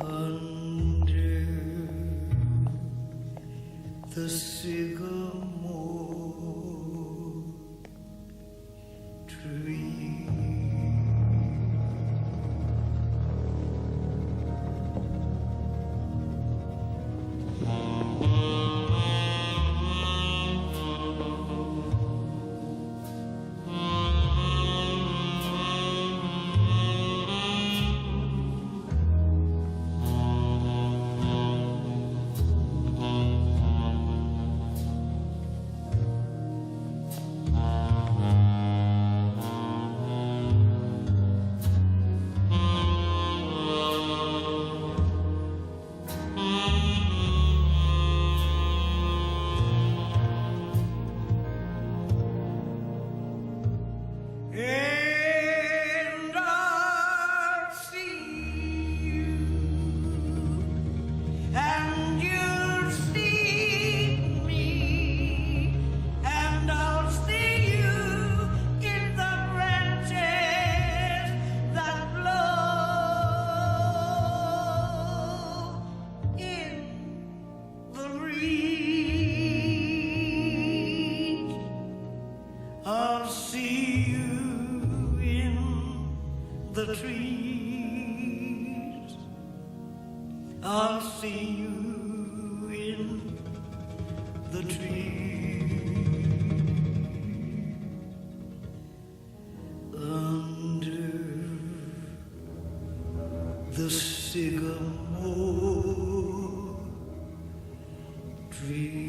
under the sycamore tree. And I'll see you, and you'll see me, and I'll see you in the branches that blow in the breeze. I'll see you in the trees. I'll see you in the trees. Under the sycamore tree.